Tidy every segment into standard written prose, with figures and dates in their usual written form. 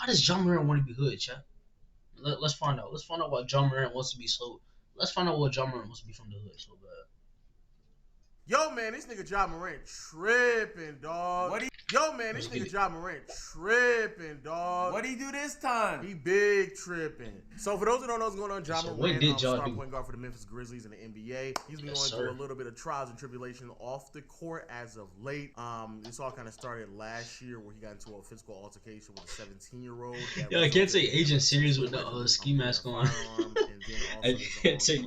why does Ja Morant want to be hood, chat? Let's find out. Let's find out why Ja Morant wants to be so. Let's find out what Ja Morant wants to be from the hood so bad. Yo, man, this nigga Ja Morant tripping, dog. Yo, man, this nigga Ja Morant tripping, dog. What'd he do this time? He big tripping. So for those who don't know what's going on, Ja Morant, star point guard for the Memphis Grizzlies in the NBA. He's been going through a little bit of trials and tribulation off the court as of late. This all kind of started last year where he got into a physical altercation with a 17-year-old. Yo, I can't say Agent Serious with the ski mask on. I can't say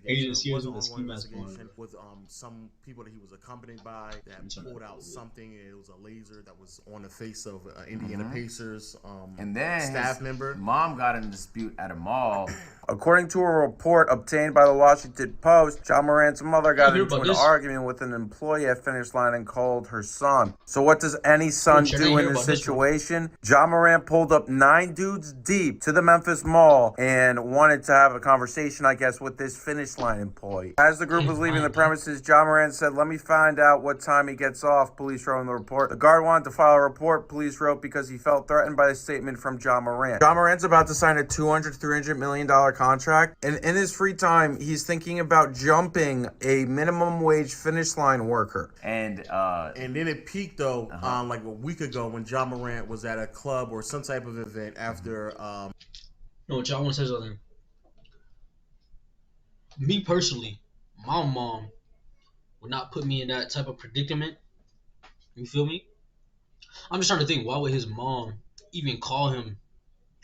Agent Serious with the ski mask on. With some people that he was accompanied by that pulled out something, and it was a laser that was on the face of Indiana Pacers and then staff member. Mom got in a dispute at a mall. According to a report obtained by the Washington Post, Ja Morant's mother got into an argument with an employee at Finish Line and called her son. So what does any son do in this situation? Ja Morant pulled up 9 dudes deep to the Memphis Mall and wanted to have a conversation, I guess, with this Finish Line employee. As the group was leaving the premises, Ja Morant said, "Let me find out what time he gets off," police wrote in the report. The guard wanted to file a report, police wrote, because he felt threatened by the statement from Ja Morant. Ja Morant's about to sign a $200-300 million contract, and in his free time, he's thinking about jumping a minimum wage Finish Line worker. And then it peaked, though, like a week ago when Ja Morant was at a club or some type of event after... No, Ja want to say something. Me personally, my mom would not put me in that type of predicament. You feel me? I'm just trying to think, why would his mom even call him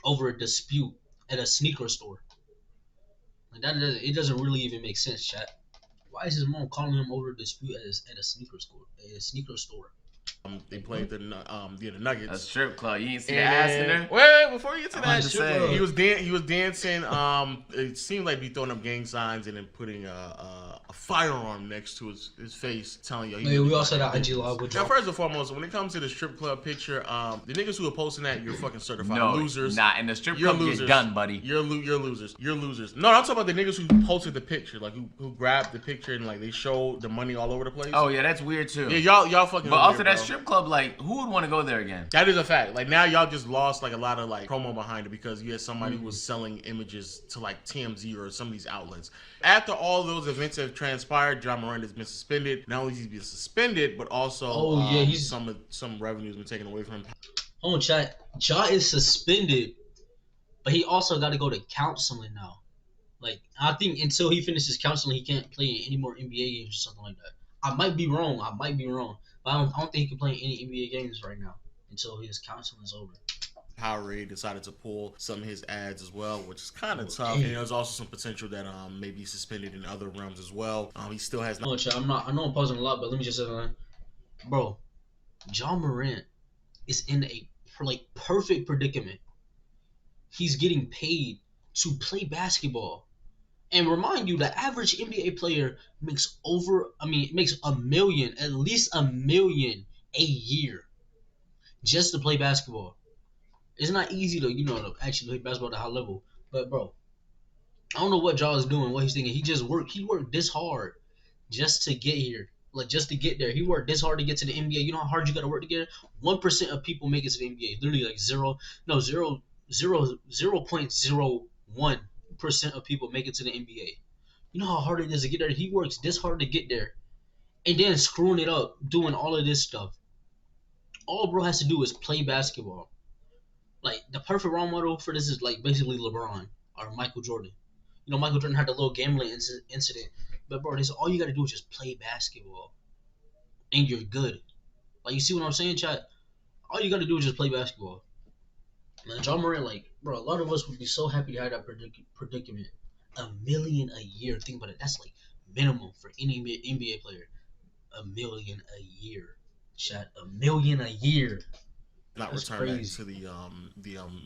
over a dispute at a sneaker store? Like that, it doesn't really even make sense, chat. Why is his mom calling him over a dispute at a sneaker store? They played the Nuggets. A strip club. You ain't see the ass in there? Wait, before you get to that, strip club. he was dancing. It seemed like he throwing up gang signs and then putting a firearm next to his face, telling you. We also had IG live with Now, first and foremost, when it comes to the strip club picture, the niggas who are posting that, you're fucking certified losers. Nah, in the strip club, you're done, buddy. You're losers. You're losers. No, I'm talking about the niggas who posted the picture, like who grabbed the picture and like they showed the money all over the place. Oh yeah, that's weird too. Yeah, y'all fucking. But also that strip club, like, who would want to go there again? That is a fact. Like, now y'all just lost like a lot of like promo behind it because you had somebody who was selling images to like TMZ or some of these outlets. After all those events have transpired, Ja Morant has been suspended. Not only has he been suspended, but also some revenue has been taken away from him. Hold on, chat. Ja is suspended, but he also got to go to counseling now. Like, I think until he finishes counseling, he can't play any more NBA games or something like that. I might be wrong. But I don't think he can play any NBA games right now until his counseling is over. Powerade decided to pull some of his ads as well, which is kind of tough. And there's also some potential that may be suspended in other realms as well. He still has not. I know I'm pausing a lot, but let me just say that, bro. Ja Morant is in a perfect predicament. He's getting paid to play basketball. And remind you, the average NBA player makes a million, at least $1 million a year just to play basketball. It's not easy to actually play basketball at a high level. But bro, I don't know what Ja is doing, what he's thinking. He worked this hard just to get here. Like, just to get there. He worked this hard to get to the NBA. You know how hard you gotta work to get there? 1% of people make it to the NBA. Literally like 0.01% of people make it to the NBA. You know how hard it is to get there? He works this hard to get there. And then screwing it up, doing all of this stuff. All bro has to do is play basketball. Like, the perfect role model for this is like basically LeBron or Michael Jordan. You know, Michael Jordan had the little gambling incident. But bro, this all you gotta do is just play basketball. And you're good. Like, you see what I'm saying, chat? All you gotta do is just play basketball. Man, Ja Morant, like, bro, a lot of us would be so happy to have that predicament. $1 million a year. Think about it. That's like minimum for any NBA player. $1 million a year. Chat, $1 million a year. Not returning to the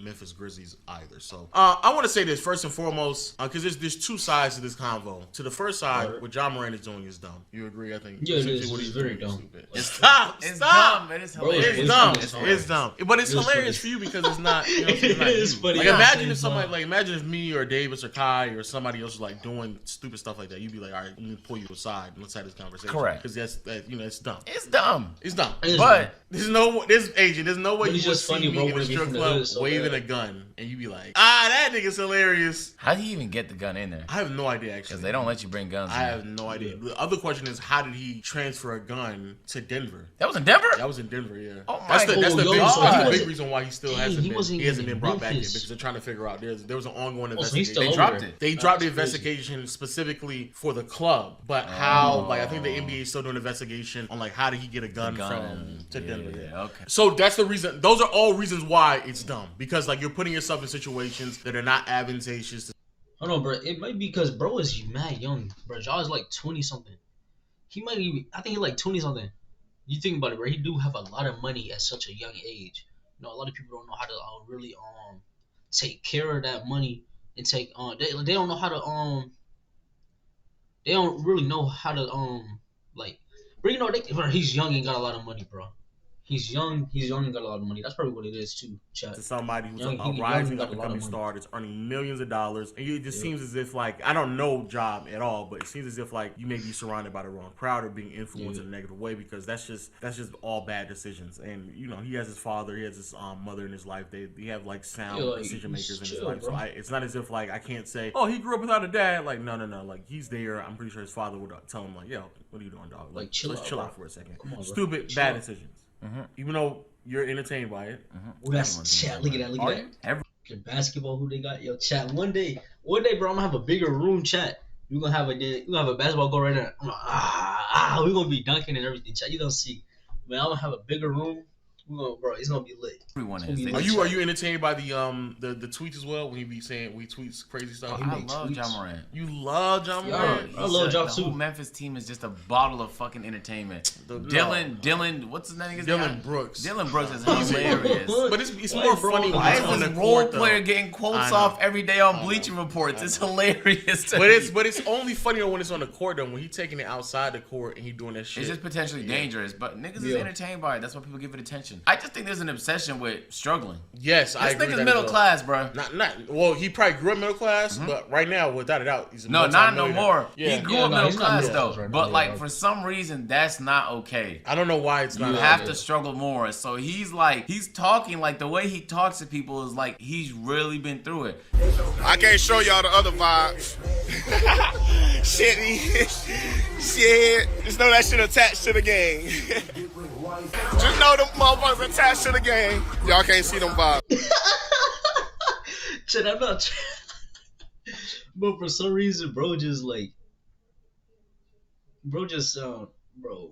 Memphis Grizzlies either. So I want to say this first and foremost, because there's two sides to this convo. To the first side, what Ja Morant is doing is dumb. You agree? I think. Yeah, it is. It's very dumb. Stop! It's dumb, man. It's hilarious. It's dumb. But it's hilarious for you because it's not. You know, it's not it's funny. Like, imagine if somebody, imagine if me or Davis or Kai or somebody else was like doing stupid stuff like that. You'd be like, all right, let me pull you aside and let's have this conversation. Correct. Because that's it's dumb. It's dumb. It's dumb. But there's no no way But you it's would just see funny, me bro, in when a it be strip from the club hood, so waving bad. a gun, and you be like, that nigga's hilarious. How do you even get the gun in there? I have no idea, actually. Because they don't let you bring guns. I have no idea. The other question is, how did he transfer a gun to Denver? That was in Denver? That was in Denver, yeah. Oh my That's the God. big reason why he still hasn't been brought back in, Memphis. because they're trying to figure out. There was an ongoing So he's investigation. still They over dropped there. it. They dropped the investigation specifically for the club, but how? Like, I think the NBA is still doing an investigation on like how did he get a gun from to Denver? Yeah, okay. So that's the reason. Those are all reasons why it's dumb, because like you're putting yourself in situations that are not advantageous. Hold on, bro. It might be because bro is mad young, bro. Ja is like 20 something. He might even. I think he's like 20 something. You think about it, bro. He do have a lot of money at such a young age. You know, a lot of people don't know how to really take care of that money and take they don't know how to they don't really know how to like, bro. You know, bro, he's young and got a lot of money, bro. He's young and got a lot of money. That's probably what it is too, chat. To somebody who's Young, a he rising got up a lot and of coming money. star that's earning millions of dollars, and it just seems as if like I don't know Job at all, but it seems as if like you may be surrounded by the wrong crowd or being influenced in a negative way, because that's just all bad decisions. And you know, he has his father, he has his mother in his life. They have like sound decision makers in his life. Bro. So it's not as if like I can't say, oh, he grew up without a dad. Like no, like he's there. I'm pretty sure his father would tell him like, yo, what are you doing, dog? Like let's chill bro. out for a second. Come on, bro. Stupid Chill bad out. decisions. Even though you're entertained by it. Oh, that's chat. Look at that. Are you? The basketball who they got. Yo, chat. One day, bro, I'm gonna have a bigger room, chat. We're gonna have a basketball goal right there. I'm like, we're gonna be dunking and everything, chat. You gonna see. Man, I'm gonna have a bigger room. Bro, it's gonna be lit. Everyone It's is. gonna be Are lit. you entertained by the tweets as well when he be saying we tweets crazy stuff? He I makes love tweets. Ja Morant. You love Ja Yeah, Morant. I love Ja The too. whole Memphis team is just a bottle of fucking entertainment. Dylan, what's his name? Dylan Brooks. Dylan Brooks is hilarious. But it's more funny when Why it's is on this the role court, though. player getting quotes off every day on Bleacher Reports? It's hilarious. To me. But it's only funnier when it's on the court though. When he taking it outside the court and he doing that shit. It's just potentially dangerous, but niggas is entertained by it. That's why people give it attention. I just think there's an obsession with struggling. Yes, I This agree. nigga's with that middle as well. class, bro. Well, he probably grew up middle class, but right now, without a doubt, he's a No, not no multi-millionaire. more. Yeah. He grew up middle he's not class middle though, class right but now, like yeah. for some reason that's not okay. I don't know why it's not. You have to struggle more. So he's talking like the way he talks to people is like he's really been through it. I can't show y'all the other vibes. Shit. Just know that shit attached to the gang. Just know them motherfuckers attached to the gang. Y'all can't see them vibes. Shit, I'm not. But for some reason, bro, just sound, bro.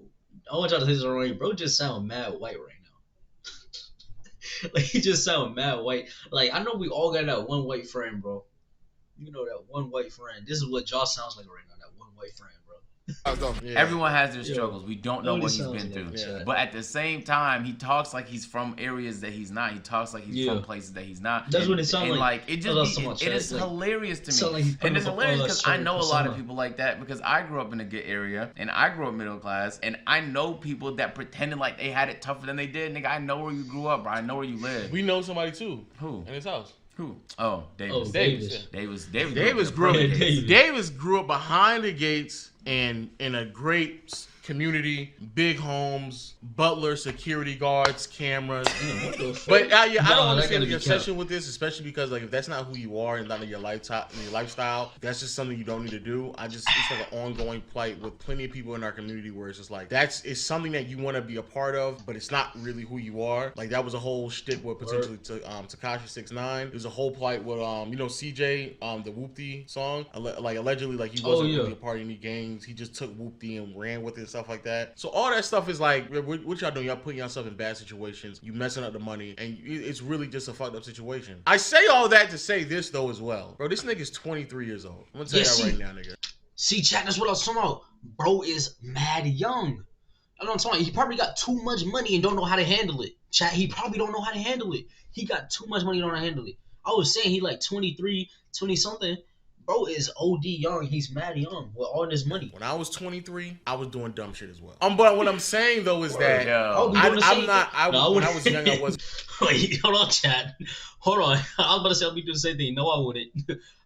I want y'all to say this wrong. Bro, just sound mad white right now. Like he just sound mad white. Like I know we all got that one white friend, bro. You know that one white friend. This is what Josh sounds like right now. That one white friend, bro. Yeah. Everyone has their struggles. We don't know Nobody what he's sounds been like through. that. But at the same time, he talks like he's from areas that he's not. He talks like he's from places that he's not. That's what it sounds and like. it That's just what it is like, hilarious to sound me. like he's And it's putting up hilarious a because I know a lot of persona. people like that because I grew up in a good area and I grew up middle class and I know people that pretended like they had it tougher than they did. Nigga, I know where you grew up, bro. I know where you live. We know somebody too. Who? In his house. Who? Oh, Davis. Davis. Davis Grew up. Davis. Davis grew up behind the gates and in a great community, big homes, butler, security guards, cameras. Damn, what the fuck? But I Nah, don't that understand gotta the be obsession with this, especially because like if that's not who you are and not in your lifestyle, that's just something you don't need to do. It's like an ongoing plight with plenty of people in our community where it's just like it's something that you want to be a part of, but it's not really who you are. Like that was a whole shtick with potentially Tekashi 6ix9ine. There's a whole plight with CJ the Whoopty song. Like allegedly like he wasn't really a part of any gangs. He just took Whoopty and ran with it and stuff like that. So all that stuff is like what y'all doing? Y'all putting yourself in bad situations. You messing up the money, and it's really just a fucked up situation. I say all that to say this though as well, bro. This nigga's 23 years old. I'm gonna tell y'all right now, nigga. See, chat, that's what I was talking about. Bro is mad young. That's what I'm talking about. He probably got too much money and don't know how to handle it. Chat, he probably don't know how to handle it. He got too much money and don't know how to handle it. I was saying he like 23, 20 something. Bro is OD young. He's mad young with all this money. When I was 23, I was doing dumb shit as well. But what I'm saying though is that Yo. I'm not. When I was young, I was. Wait, hold on, chat. Hold on. I was about to say I'll be doing the same thing. No, I wouldn't.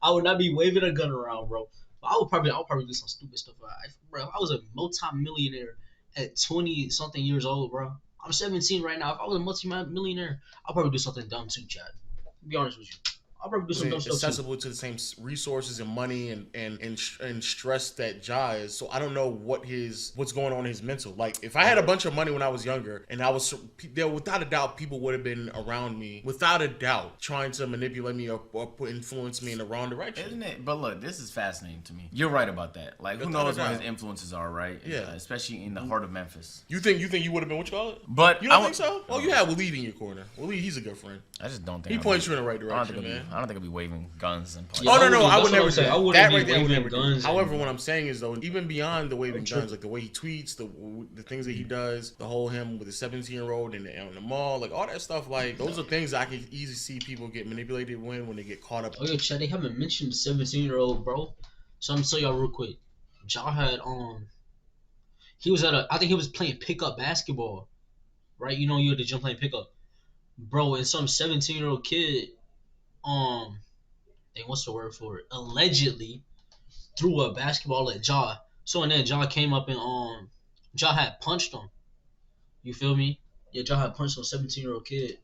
I would not be waving a gun around, bro. I'll probably do some stupid stuff. Bro, if I was a multi-millionaire at 20 something years old, bro, I'm 17 right now. If I was a multi-millionaire, I'll probably do something dumb too, Chad. To be honest with you. I'll probably do some dumb stuff too. Accessible to the same resources and money and stress that Ja is. So I don't know what's going on in his mental. Like if I had a bunch of money when I was younger and I was there, without a doubt, people would have been around me, without a doubt, trying to manipulate me or influence me in the wrong direction. Isn't it? But look, this is fascinating to me. You're right about that. Like who knows what his influences are, right? Yeah. Especially in the heart of Memphis. You think you would have been what you call it? But you don't think so? Oh, you had Waleed in your corner. Waleed, he's a good friend. I just don't think he points you in the right direction, man. I don't think I'll be waving guns and. Yeah, I would never say that. Right there, I would never do. However, what I'm saying is though, even beyond the waving guns, like the way he tweets, the things that he does, the whole him with the 17-year-old in the mall, like all that stuff, like those are things I can easily see people get manipulated when they get caught up. Oh yeah, Chad, they haven't mentioned the 17-year-old, bro. So I'm gonna tell y'all real quick. Ja had he was I think he was playing pickup basketball, right? You know, you at the gym playing pickup, bro, and some 17-year-old kid, what's the word for it? Allegedly threw a basketball at Ja. So and then Ja came up and Ja had punched him. You feel me? Yeah, Ja had punched some 17-year-old kid.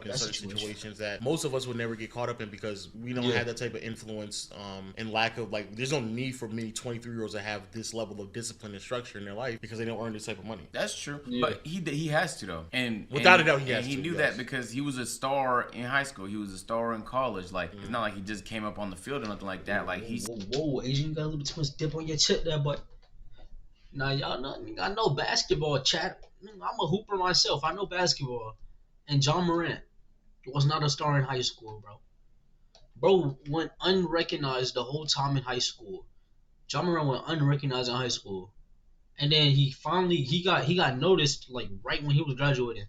In certain situations that most of us would never get caught up in because we don't have that type of influence and lack of like there's no need for many 23-year-olds to have this level of discipline and structure in their life because they don't earn this type of money. That's true. Yeah. But he has to though. And without a doubt he has to. He knew that because he was a star in high school. He was a star in college. Like it's not like he just came up on the field or nothing like that. Like he's whoa, Asian, you got a little bit too much dip on your chip there, but now y'all know I know basketball, chat. I'm a hooper myself. I know basketball. And Ja Morant was not a star in high school, bro. Bro went unrecognized the whole time in high school. Ja Morant went unrecognized in high school. And then he got noticed like right when he was graduating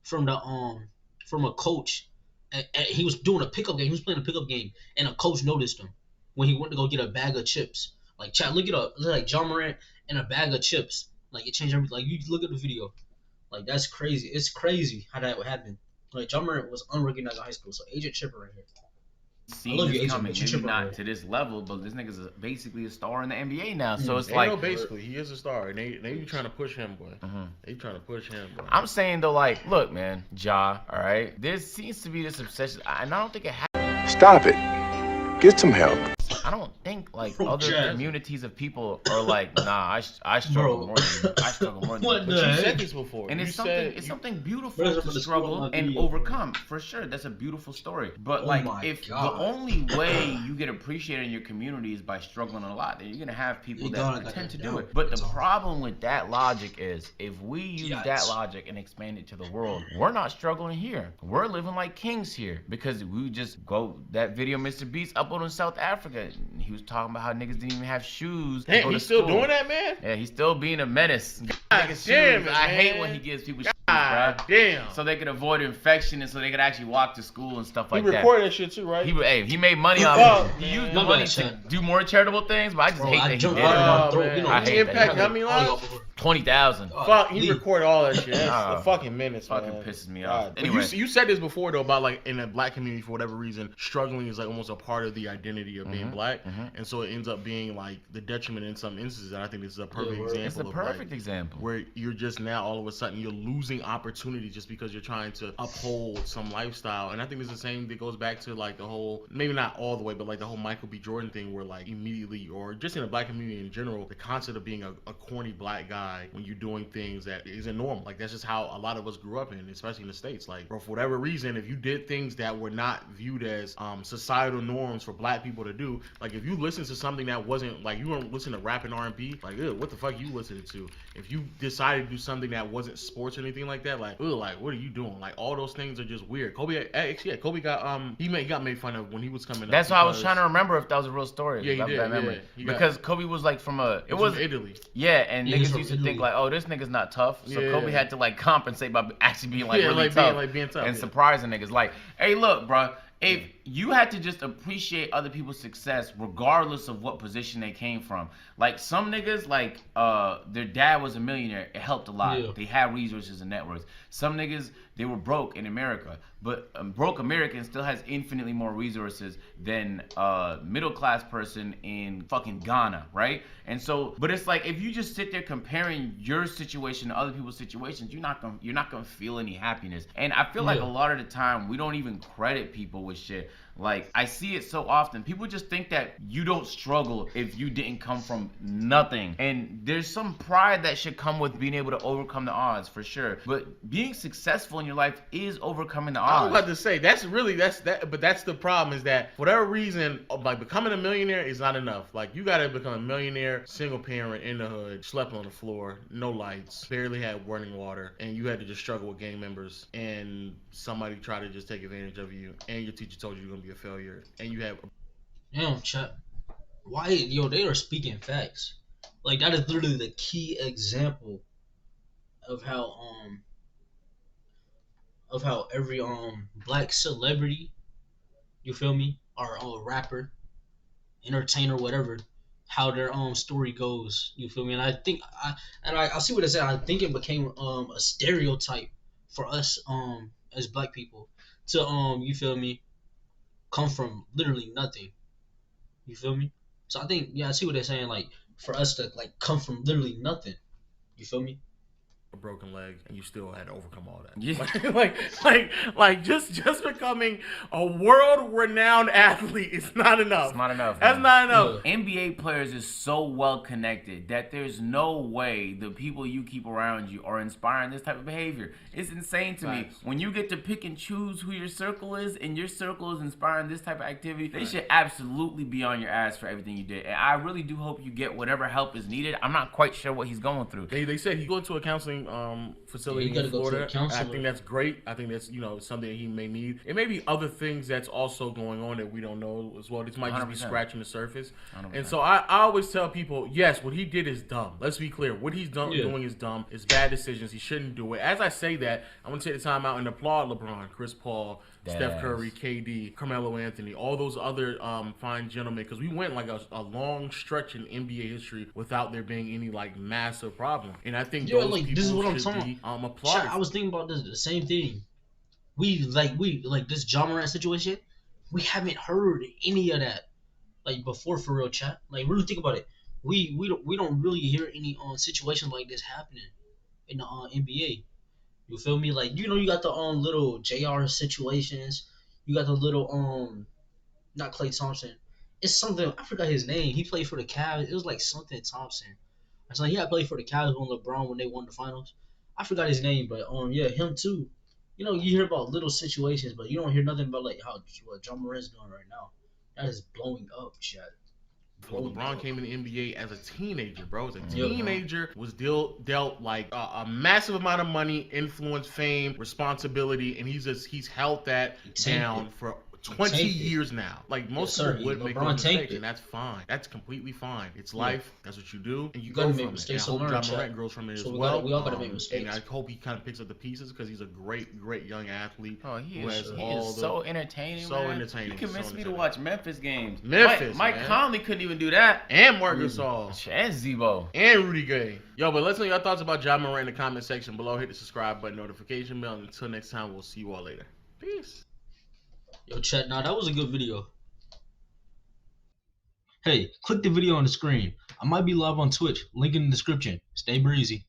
from a coach. And he was doing a pickup game. He was playing a pickup game and a coach noticed him when he went to go get a bag of chips. Like chat, look it up. It's like Ja Morant and a bag of chips. Like it changed everything. Like you look at the video. Like that's crazy. It's crazy how that would happen. Like Ja Morant was unrecognized in high school, so Agent Chipper right here. I love you, Agent. Maybe not to this level, but this nigga's basically a star in the NBA now. So it's like basically he is a star, and they be trying to push him, boy. They trying to push him, boy. I'm saying though, like, look, man, Ja, all right. There seems to be this obsession, and I don't think it has. Stop it. Get some help. I don't think like other communities of people are like, nah, I struggle more than you. I struggle more than you. What But you said this before. And it's something beautiful to struggle and overcome. For sure, that's a beautiful story. But the only way you get appreciated in your community is by struggling a lot, then you're gonna have people that pretend to do it. But the problem with that logic is if we use that logic and expand it to the world, we're not struggling here. We're living like kings here because we just go that video Mr. Beast uploaded in South Africa. He was talking about how niggas didn't even have shoes. Damn, he's still doing that, man? Yeah, he's still being a menace. God damn it, I hate when he gives people shoes, bro. Damn. So they could avoid infection and so they could actually walk to school and stuff like that. He recorded that shit too, right? He made money off it. He used the money to do more charitable things, but I just hate that he did it. I hate that. How many lives? 20,000. Fuck, he recorded all that shit. That's a fucking menace, man. Fucking pisses me off. Anyway. You said this before though about like in the black community for whatever reason, struggling is like almost a part of the identity of being black, and so it ends up being like the detriment in some instances. And I think this is a perfect example. It's a perfect example where you're just now all of a sudden you're losing opportunity just because you're trying to uphold some lifestyle. And I think it's the same that goes back to like the whole, maybe not all the way, but like the whole Michael B. Jordan thing where like immediately, or just in the black community in general, the concept of being a corny black guy when you're doing things that isn't normal. Like that's just how a lot of us grew up in, especially in the States. Like, bro, for whatever reason, if you did things that were not viewed as societal norms for black people to do, like if you listen to something that wasn't like, you weren't listening to rap and R&B, like, ew, what the fuck you listening to? If you decided to do something that wasn't sports or anything like that, like, ew, like, what are you doing? Like, all those things are just weird. Kobe got he got made fun of when he was coming. That's why I was trying to remember if that was a real story. Yeah, he did. Because Kobe was like from Italy. Yeah, and niggas used to think like, oh, this nigga's not tough. So Kobe had to like compensate by actually being like really tough. Being tough and surprising niggas. Like, hey, look, bro. if you had to just appreciate other people's success regardless of what position they came from. Like some niggas, like their dad was a millionaire, it helped a lot. Yeah. They had resources and networks. Some niggas, they were broke in America, but a broke American still has infinitely more resources than a middle class person in fucking Ghana, right? And so, but it's like if you just sit there comparing your situation to other people's situations, you're not gonna feel any happiness. And I feel like a lot of the time we don't even credit people with shit. Like, I see it so often. People just think that you don't struggle if you didn't come from nothing. And there's some pride that should come with being able to overcome the odds, for sure. But being successful in your life is overcoming the odds. I was about to say, that's the problem, is that for whatever reason, like, becoming a millionaire is not enough. Like, you gotta become a millionaire, single parent, in the hood, slept on the floor, no lights, barely had running water, and you had to just struggle with gang members, and somebody tried to just take advantage of you, and your teacher told you you're gonna be a failure, and you have damn chat. Why they are speaking facts. Like, that is literally the key example of how every black celebrity, you feel me, or rapper, entertainer, whatever, how their story goes, you feel me? And I think I see what it said. I think it became a stereotype for us as black people to you feel me, come from literally nothing. You feel me? So I think, I see what they're saying. Like, for us to like come from literally nothing. You feel me? a broken leg and you still had to overcome all that. Yeah. like just becoming a world-renowned athlete is not enough. It's not enough. That's not enough. NBA players is so well connected that there's no way the people you keep around you are inspiring this type of behavior. It's insane to me. When you get to pick and choose who your circle is, and your circle is inspiring this type of activity, they should absolutely be on your ass for everything you did. And I really do hope you get whatever help is needed. I'm not quite sure what he's going through. They said he go to a counseling facility in Florida. I think that's great. I think that's something that he may need. It may be other things that's also going on that we don't know as well. This might just be scratching the surface. 100%. And so I always tell people, yes, what he did is dumb. Let's be clear. What he's doing is dumb. It's bad decisions. He shouldn't do it. As I say that, I'm going to take the time out and applaud LeBron, Chris Paul, Steph Curry, KD, Carmelo Anthony, all those other fine gentlemen, because we went like a long stretch in NBA history without there being any like massive problem. And I think those people this is what I'm should talking be applauded. I was thinking about the same thing. We like this Ja Morant situation. We haven't heard any of that like before, for real, chat. Like, really think about it. We don't really hear any situations like this happening in the NBA. You feel me? Like, you got the little JR situations. You got the little not Klay Thompson. It's something, I forgot his name. He played for the Cavs. It was like something Thompson. It's like he had played for the Cavs when LeBron, when they won the finals. I forgot his name, but yeah, him too. You hear about little situations, but you don't hear nothing about like what Ja Morant's doing right now. That is blowing up, chat. Well, LeBron came in the NBA as a teenager, bro. As a teenager, was dealt like a massive amount of money, influence, fame, responsibility, and he's held that down for 20 years now. Like, most people would make those mistakes, and that's fine. That's completely fine. It's life. That's what you do, and you go from it. And I hope Ja Morant grows from it as well. We all gotta make mistakes. And I hope he kind of picks up the pieces, because he's a great young athlete. Oh, he is so entertaining. So entertaining. You convinced me to watch Memphis games. Mike Conley couldn't even do that. And Marc Gasol. And Zebo. And Rudy Gay. Yo, but let's know your thoughts about Ja Morant in the comment section below. Hit the subscribe button, notification bell, and until next time, we'll see you all later. Peace. Yo, chat, that was a good video. Hey, click the video on the screen. I might be live on Twitch. Link in the description. Stay breezy.